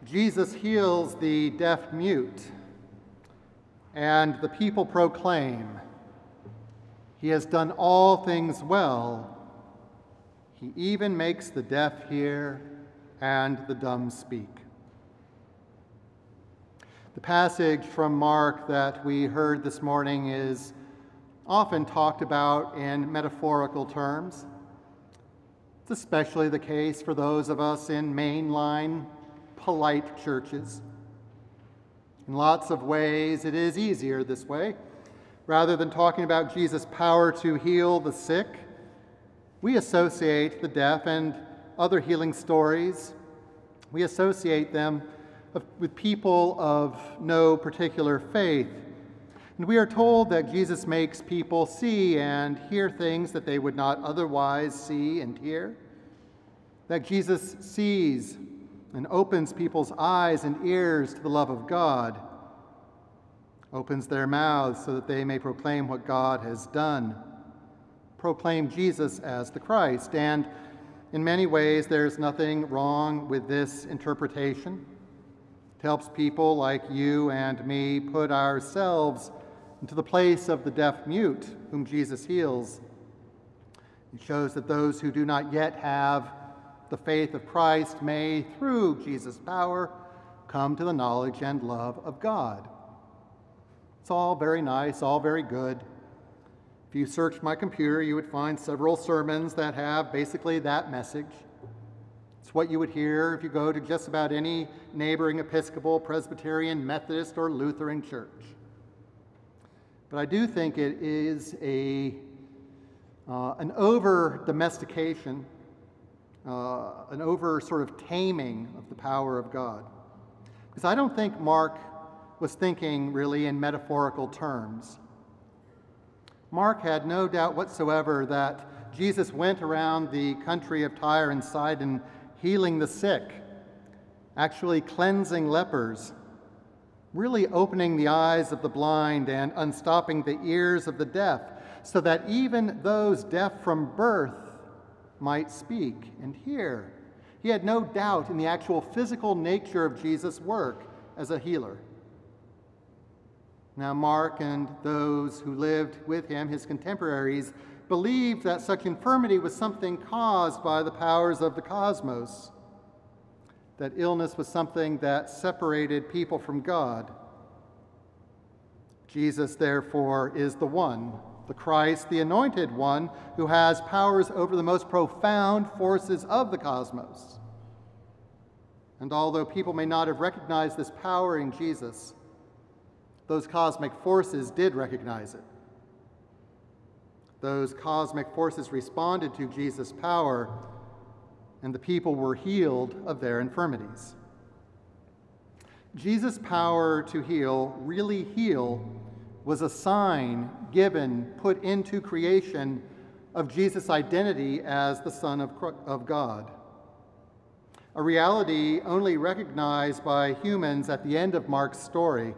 Jesus heals the deaf mute, and the people proclaim, "He has done all things well. He even makes the deaf hear and the dumb speak." The passage from Mark that we heard this morning is often talked about in metaphorical terms. It's especially the case for those of us in mainline, polite churches. In lots of ways, it is easier this way. Rather than talking about Jesus' power to heal the sick, we associate the deaf and other healing stories, we associate them with people of no particular faith. And we are told that Jesus makes people see and hear things that they would not otherwise see and hear. That Jesus sees and opens people's eyes and ears to the love of God, opens their mouths so that they may proclaim what God has done, proclaim Jesus as the Christ. And in many ways, there's nothing wrong with this interpretation. It helps people like you and me put ourselves into the place of the deaf mute whom Jesus heals. It shows that those who do not yet have the faith of Christ may, through Jesus' power, come to the knowledge and love of God. It's all very nice, all very good. If you searched my computer, you would find several sermons that have basically that message. It's what you would hear if you go to just about any neighboring Episcopal, Presbyterian, Methodist, or Lutheran church. But I do think it is an over-domestication, an over sort of taming of the power of God. Because I don't think Mark was thinking really in metaphorical terms. Mark had no doubt whatsoever that Jesus went around the country of Tyre and Sidon healing the sick, actually cleansing lepers, really opening the eyes of the blind and unstopping the ears of the deaf, so that even those deaf from birth might speak and hear. He had no doubt in the actual physical nature of Jesus' work as a healer. Now, Mark and those who lived with him, his contemporaries, believed that such infirmity was something caused by the powers of the cosmos, that illness was something that separated people from God. Jesus, therefore, is the one, the Christ, the anointed one, who has powers over the most profound forces of the cosmos. And although people may not have recognized this power in Jesus, those cosmic forces did recognize it. Those cosmic forces responded to Jesus' power, and the people were healed of their infirmities. Jesus' power to heal, really heal, was a sign given, put into creation of Jesus' identity as the Son of God. A reality only recognized by humans at the end of Mark's story,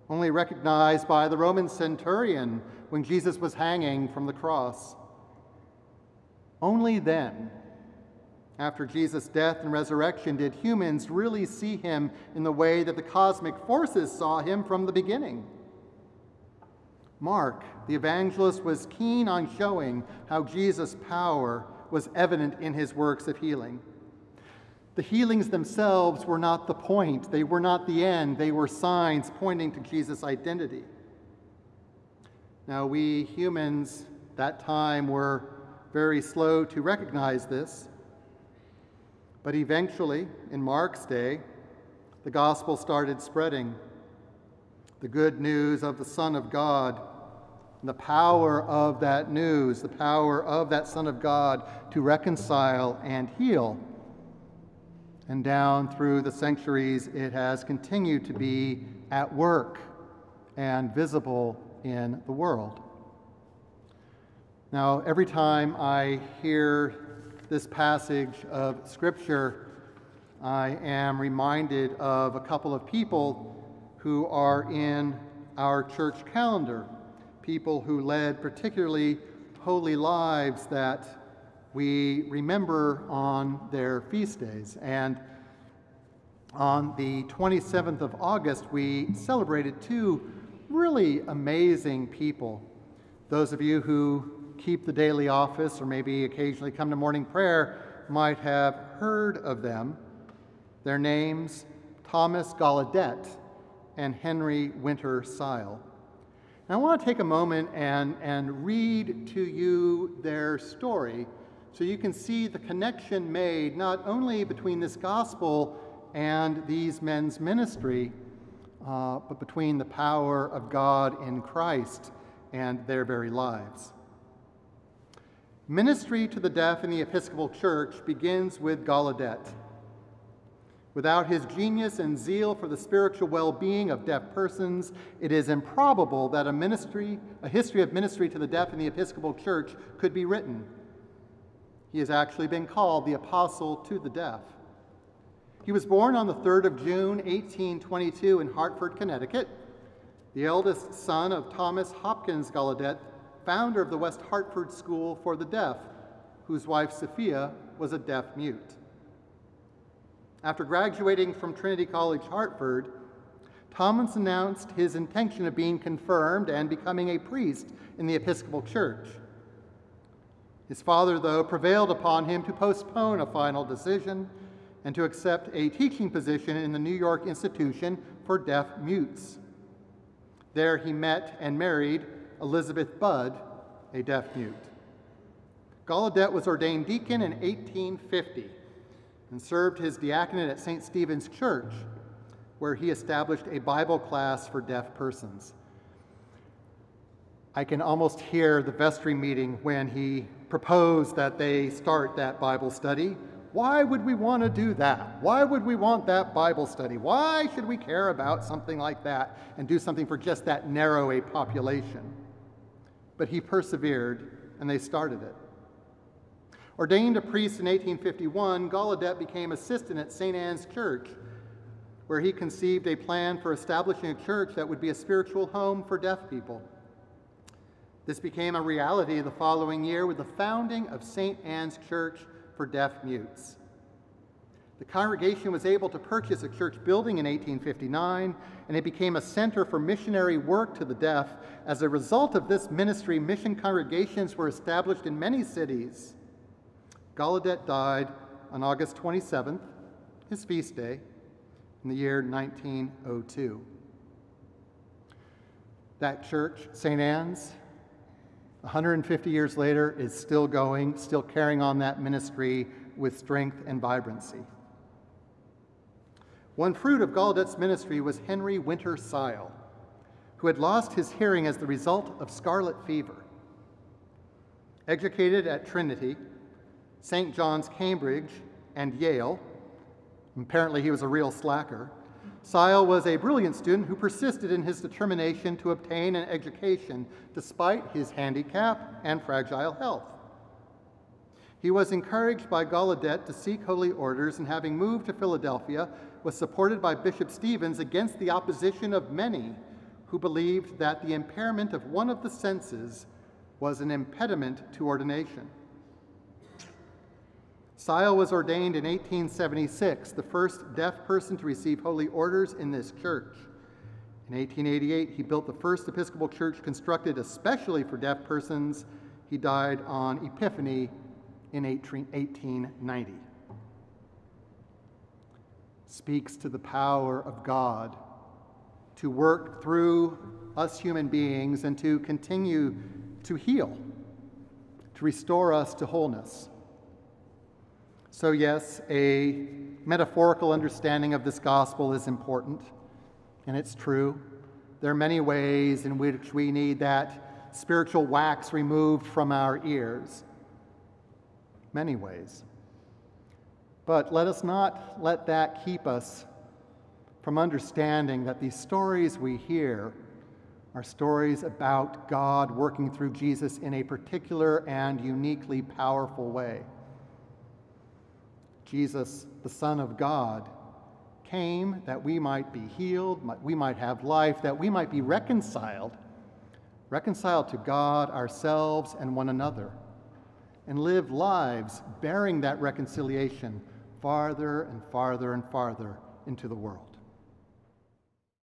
only recognized by the Roman centurion when Jesus was hanging from the cross. Only then, after Jesus' death and resurrection, did humans really see him in the way that the cosmic forces saw him from the beginning. Mark, the evangelist, was keen on showing how Jesus' power was evident in his works of healing. The healings themselves were not the point. They were not the end. They were signs pointing to Jesus' identity. Now, we humans that time were very slow to recognize this, but eventually, in Mark's day, the gospel started spreading. The good news of the Son of God, and the power of that news, the power of that Son of God to reconcile and heal. And down through the centuries, it has continued to be at work and visible in the world. Now, every time I hear this passage of Scripture, I am reminded of a couple of people who are in our church calendar, people who led particularly holy lives that we remember on their feast days. And On the 27th of August, we celebrated two really amazing people. Those of you who keep the daily office or maybe occasionally come to morning prayer might have heard of them. Their names, Thomas Gallaudet and Henry Winter Sile. And I want to take a moment and read to you their story so you can see the connection made not only between this gospel and these men's ministry, but between the power of God in Christ and their very lives. Ministry to the deaf in the Episcopal Church begins with Gallaudet. Without his genius and zeal for the spiritual well-being of deaf persons, it is improbable that a history of ministry to the deaf in the Episcopal Church could be written. He has actually been called the Apostle to the Deaf. He was born on the 3rd of June, 1822 in Hartford, Connecticut, the eldest son of Thomas Hopkins Gallaudet, founder of the West Hartford School for the Deaf, whose wife Sophia was a deaf mute. After graduating from Trinity College, Hartford, Thomas announced his intention of being confirmed and becoming a priest in the Episcopal Church. His father, though, prevailed upon him to postpone a final decision and to accept a teaching position in the New York Institution for Deaf Mutes. There he met and married Elizabeth Budd, a deaf mute. Gallaudet was ordained deacon in 1850 and served his diaconate at St. Stephen's Church, where he established a Bible class for deaf persons. I can almost hear the vestry meeting when he proposed that they start that Bible study. Why would we want to do that? Why would we want that Bible study? Why should we care about something like that and do something for just that narrow a population? But he persevered, and they started it. Ordained a priest in 1851, Gallaudet became assistant at St. Anne's Church, where he conceived a plan for establishing a church that would be a spiritual home for deaf people. This became a reality the following year with the founding of St. Anne's Church for Deaf Mutes. The congregation was able to purchase a church building in 1859, and it became a center for missionary work to the deaf. As a result of this ministry, mission congregations were established in many cities. Gallaudet died on August 27th, his feast day, in the year 1902. That church, St. Anne's, 150 years later, is still going, still carrying on that ministry with strength and vibrancy. One fruit of Gallaudet's ministry was Henry Winter Sile, who had lost his hearing as the result of scarlet fever. Educated at Trinity, St. John's, Cambridge, and Yale, apparently he was a real slacker, Sile was a brilliant student who persisted in his determination to obtain an education despite his handicap and fragile health. He was encouraged by Gallaudet to seek holy orders, and having moved to Philadelphia, was supported by Bishop Stevens against the opposition of many who believed that the impairment of one of the senses was an impediment to ordination. Sile was ordained in 1876, the first deaf person to receive holy orders in this church. In 1888, he built the first Episcopal church constructed especially for deaf persons. He died on Epiphany in 1890. Speaks to the power of God to work through us human beings and to continue to heal, to restore us to wholeness. So yes, a metaphorical understanding of this gospel is important, and it's true. There are many ways in which we need that spiritual wax removed from our ears. Many ways. But let us not let that keep us from understanding that these stories we hear are stories about God working through Jesus in a particular and uniquely powerful way. Jesus, the Son of God, came that we might be healed, we might have life, that we might be reconciled to God, ourselves, and one another, and live lives bearing that reconciliation farther and farther and farther into the world.